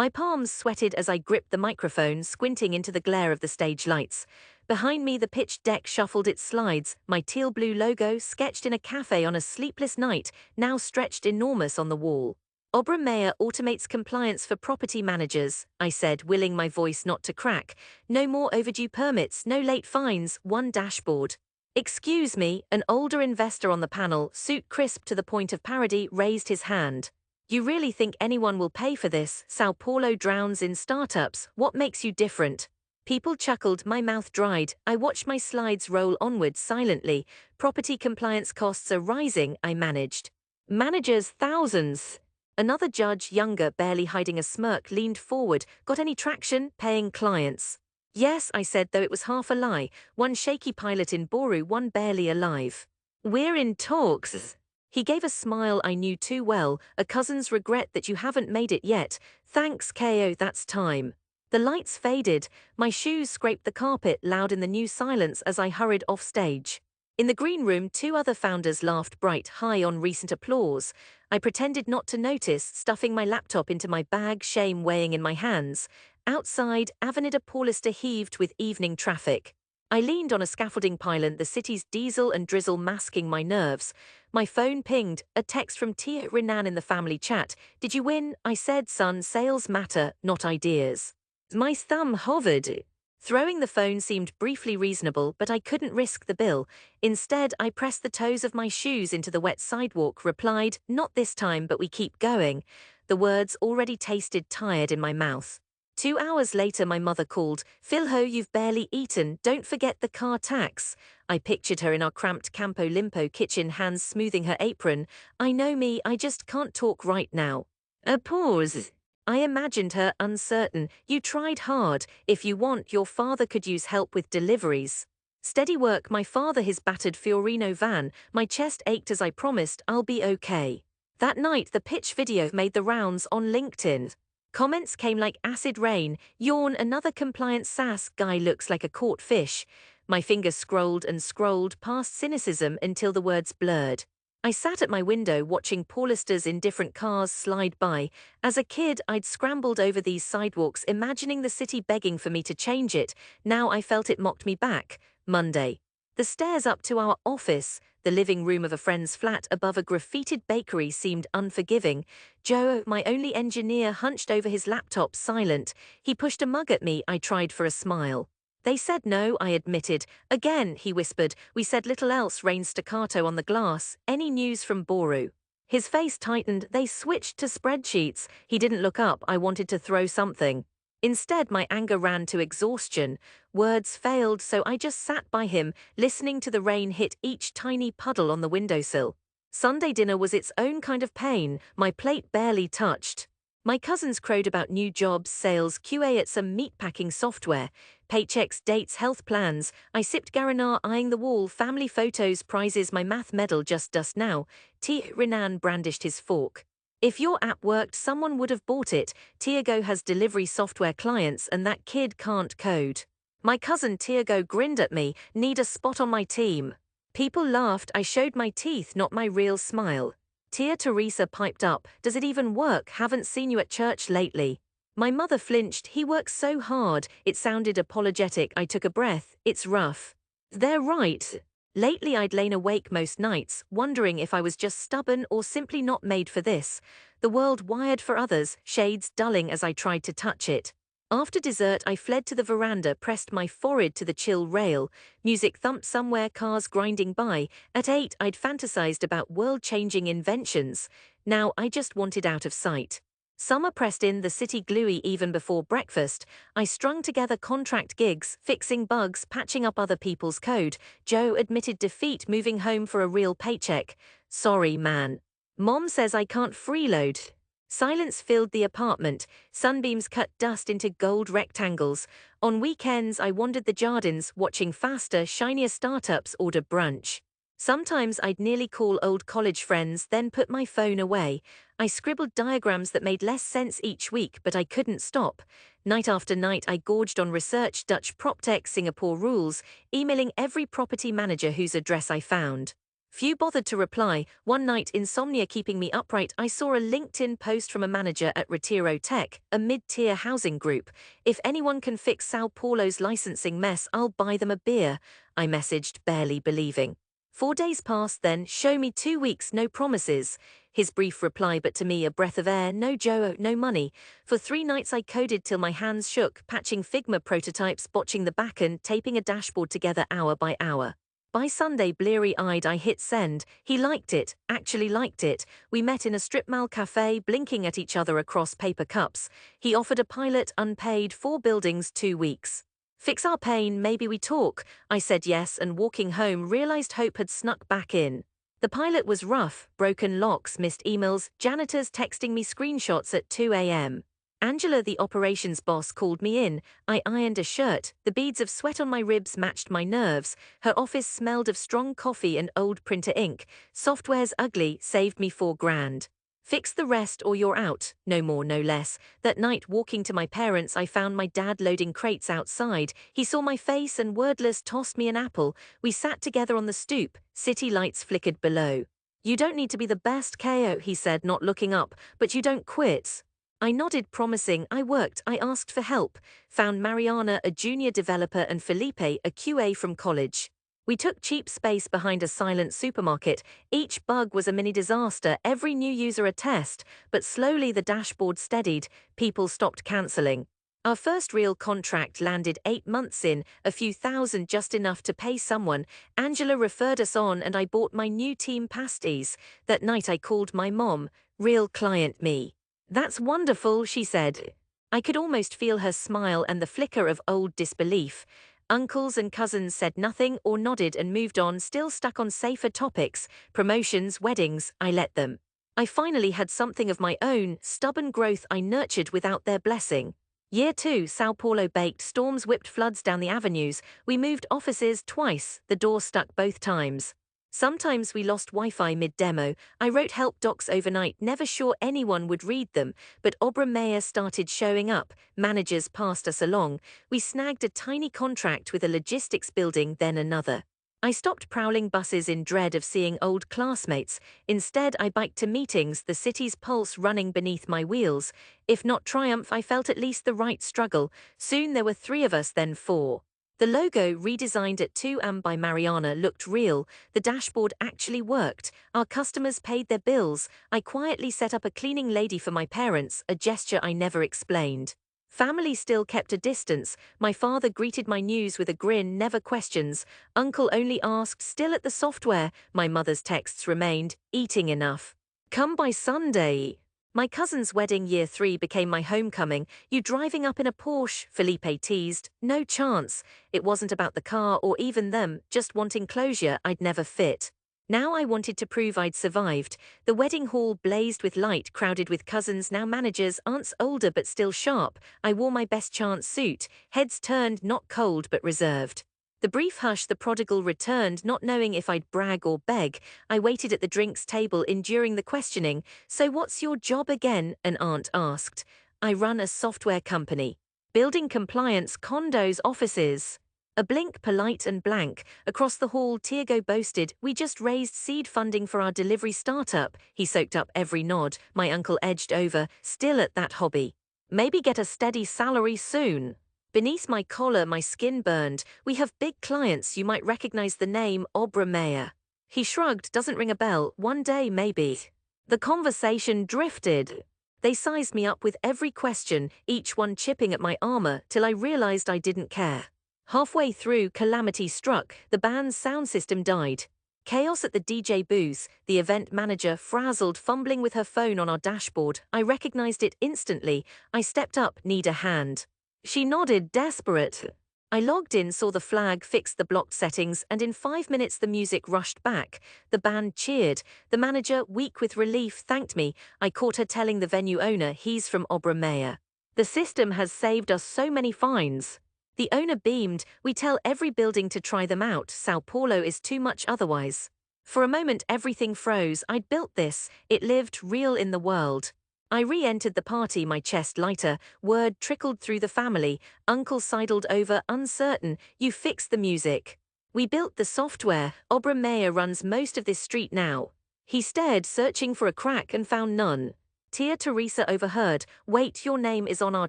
My palms sweated as I gripped the microphone, squinting into the glare of the stage lights. Behind me, the pitch deck shuffled its slides, my teal-blue logo, sketched in a cafe on a sleepless night, now stretched enormous on the wall. Obra Mayer automates compliance for property managers, I said, willing my voice not to crack. No more overdue permits, no late fines, one dashboard. Excuse me, an older investor on the panel, suit crisp to the point of parody, raised his hand. You really think anyone will pay for this? Sao Paulo drowns in startups, what makes you different? People chuckled, my mouth dried, I watched my slides roll onwards silently. Property compliance costs are rising, I managed. Managers, thousands. Another judge, younger, barely hiding a smirk, leaned forward. Got any traction? Paying clients. Yes, I said, though it was half a lie. One shaky pilot in Boru, one barely alive. We're in talks. He gave a smile I knew too well, a cousin's regret that you haven't made it yet. Thanks, KO, that's time. The lights faded, my shoes scraped the carpet loud in the new silence as I hurried off stage. In the green room, two other founders laughed bright high on recent applause. I pretended not to notice, stuffing my laptop into my bag, shame weighing in my hands. Outside, Avenida Paulista heaved with evening traffic. I leaned on a scaffolding pylon, the city's diesel and drizzle masking my nerves. My phone pinged, a text from Tia Renan in the family chat. Did you win? I said, son, sales matter, not ideas. My thumb hovered. Throwing the phone seemed briefly reasonable, but I couldn't risk the bill. Instead, I pressed the toes of my shoes into the wet sidewalk, replied, not this time, but we keep going. The words already tasted tired in my mouth. 2 hours later, my mother called. Philho, you've barely eaten. Don't forget the car tax. I pictured her in our cramped Campo Limpo kitchen, hands smoothing her apron. I know me, I just can't talk right now. A pause. I imagined her uncertain. You tried hard. If you want, your father could use help with deliveries. Steady work, my father, his battered Fiorino van. My chest ached as I promised, I'll be okay. That night, the pitch video made the rounds on LinkedIn. Comments came like acid rain. Yawn, another compliance SaaS guy looks like a caught fish. My finger scrolled and scrolled past cynicism until the words blurred. I sat at my window watching Paulistas in different cars slide by. As a kid, I'd scrambled over these sidewalks, imagining the city begging for me to change it. Now I felt it mocked me back. Monday. The stairs up to our office, the living room of a friend's flat above a graffitied bakery, seemed unforgiving. Joe, my only engineer, hunched over his laptop, silent. He pushed a mug at me. I tried for a smile. They said no, I admitted. Again, he whispered. We said little else, rained staccato on the glass. Any news from Boru? His face tightened. They switched to spreadsheets. He didn't look up. I wanted to throw something. Instead, my anger ran to exhaustion. Words failed, so I just sat by him, listening to the rain hit each tiny puddle on the windowsill. Sunday dinner was its own kind of pain, my plate barely touched. My cousins crowed about new jobs, sales, QA at some meatpacking software, paychecks, dates, health plans. I sipped Garanar, eyeing the wall, family photos, prizes, my math medal just dust now. T. Renan brandished his fork. If your app worked, someone would have bought it. Tiago has delivery software clients and that kid can't code. My cousin Tiago grinned at me, need a spot on my team. People laughed. I showed my teeth, not my real smile. Tia Teresa piped up, does it even work? Haven't seen you at church lately. My mother flinched, he works so hard. It sounded apologetic. I took a breath, it's rough. They're right. Lately I'd lain awake most nights, wondering if I was just stubborn or simply not made for this. The world wired for others, shades dulling as I tried to touch it. After dessert, I fled to the veranda, pressed my forehead to the chill rail. Music thumped somewhere, cars grinding by. At 8, I'd fantasized about world-changing inventions. Now I just wanted out of sight. Summer pressed in, the city gluey even before breakfast. I strung together contract gigs, fixing bugs, patching up other people's code. Joe admitted defeat, moving home for a real paycheck. Sorry, man. Mom says I can't freeload. Silence filled the apartment. Sunbeams cut dust into gold rectangles. On weekends, I wandered the jardins, watching faster, shinier startups order brunch. Sometimes I'd nearly call old college friends, then put my phone away. I scribbled diagrams that made less sense each week, but I couldn't stop. Night after night, I gorged on research, Dutch PropTech, Singapore rules, emailing every property manager whose address I found. Few bothered to reply. One night, insomnia keeping me upright, I saw a LinkedIn post from a manager at Retiro Tech, a mid-tier housing group. If anyone can fix Sao Paulo's licensing mess, I'll buy them a beer, I messaged, barely believing. 4 days passed then, show me 2 weeks, no promises. His brief reply, but to me a breath of air, no Joe, no money. For 3 nights I coded till my hands shook, patching Figma prototypes, botching the backend, taping a dashboard together hour by hour. By Sunday, bleary-eyed, I hit send. He liked it, actually liked it. We met in a strip mall cafe, blinking at each other across paper cups. He offered a pilot, unpaid, 4 buildings, 2 weeks. Fix our pain, maybe we talk. I said yes, and walking home realized hope had snuck back in. The pilot was rough, broken locks, missed emails, janitors texting me screenshots at 2 a.m. Angela, the operations boss, called me in. I ironed a shirt. The beads of sweat on my ribs matched my nerves. Her office smelled of strong coffee and old printer ink. Software's ugly, saved me $4,000. Fix the rest or you're out, no more, no less. That night, walking to my parents, I found my dad loading crates outside. He saw my face and wordless tossed me an apple. We sat together on the stoop. City lights flickered below. You don't need to be the best, KO, he said, not looking up, but you don't quit. I nodded, promising. I worked, I asked for help. Found Mariana, a junior developer, and Felipe, a QA from college. We took cheap space behind a silent supermarket. Each bug was a mini disaster, every new user a test, but slowly the dashboard steadied, people stopped cancelling. Our first real contract landed 8 months in, a few thousand, just enough to pay someone. Angela referred us on and I bought my new team pasties. That night I called my mom, real client me. That's wonderful, she said. I could almost feel her smile and the flicker of old disbelief. Uncles and cousins said nothing or nodded and moved on, still stuck on safer topics, promotions, weddings. I let them. I finally had something of my own, stubborn growth I nurtured without their blessing. Year 2, Sao Paulo baked, storms whipped floods down the avenues. We moved offices twice, the door stuck both times. Sometimes we lost Wi-Fi mid-demo. I wrote help docs overnight, never sure anyone would read them, but Obra Mayer started showing up, managers passed us along. We snagged a tiny contract with a logistics building, then another. I stopped prowling buses in dread of seeing old classmates. Instead, I biked to meetings, the city's pulse running beneath my wheels. If not triumph, I felt at least the right struggle. Soon there were 3 of us, then 4. The logo, redesigned at 2 AM by Mariana, looked real. The dashboard actually worked. Our customers paid their bills. I quietly set up a cleaning lady for my parents, a gesture I never explained. Family still kept a distance. My father greeted my news with a grin, never questions. Uncle only asked, still at the software. My mother's texts remained, eating enough. Come by Sunday. My cousin's wedding, year 3, became my homecoming. You driving up in a Porsche, Felipe teased. No chance. It wasn't about the car or even them, just wanting closure. I'd never fit. Now I wanted to prove I'd survived. The wedding hall blazed with light, crowded with cousins, now managers, aunts older but still sharp. I wore my best chance suit, heads turned, not cold but reserved. The brief hush, the prodigal returned, not knowing if I'd brag or beg. I waited at the drinks table, enduring the questioning. So what's your job again? An aunt asked. I run a software company. Building compliance, condos, offices. A blink, polite and blank. Across the hall, Tiago boasted, we just raised seed funding for our delivery startup. He soaked up every nod. My uncle edged over, still at that hobby. Maybe get a steady salary soon. Beneath my collar, my skin burned. We have big clients, you might recognize the name, Obra Mayer. He shrugged, doesn't ring a bell, one day maybe. The conversation drifted. They sized me up with every question, each one chipping at my armor, till I realized I didn't care. Halfway through, calamity struck, the band's sound system died. Chaos at the DJ booth, the event manager frazzled, fumbling with her phone on our dashboard. I recognized it instantly. I stepped up, need a hand. She nodded, desperate. I logged in, saw the flag, fixed the blocked settings, and in 5 minutes the music rushed back. The band cheered. The manager, weak with relief, thanked me. I caught her telling the venue owner he's from Obra Mayer. The system has saved us so many fines. The owner beamed. We tell every building to try them out. Sao Paulo is too much otherwise. For a moment everything froze. I'd built this. It lived, real in the world. I re-entered the party, my chest lighter. Word trickled through the family. Uncle sidled over, uncertain. You fixed the music. We built the software. Obra Mayer runs most of this street now. He stared, searching for a crack, and found none. Tia Teresa overheard. Wait, your name is on our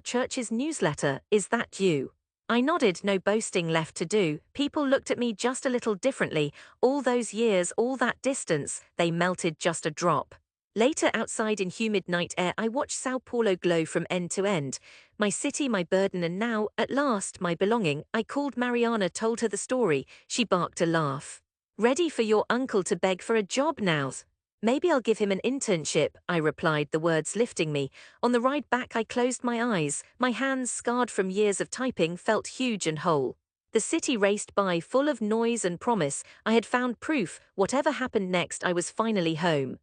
church's newsletter. Is that you? I nodded, no boasting left to do. People looked at me just a little differently. All those years, all that distance, they melted just a drop. Later, outside in humid night air, I watched Sao Paulo glow from end to end. My city, my burden, and now, at last, my belonging. I called Mariana, told her the story. She barked a laugh. Ready for your uncle to beg for a job now? Maybe I'll give him an internship, I replied, the words lifting me. On the ride back, I closed my eyes. My hands, scarred from years of typing, felt huge and whole. The city raced by, full of noise and promise. I had found proof. Whatever happened next, I was finally home.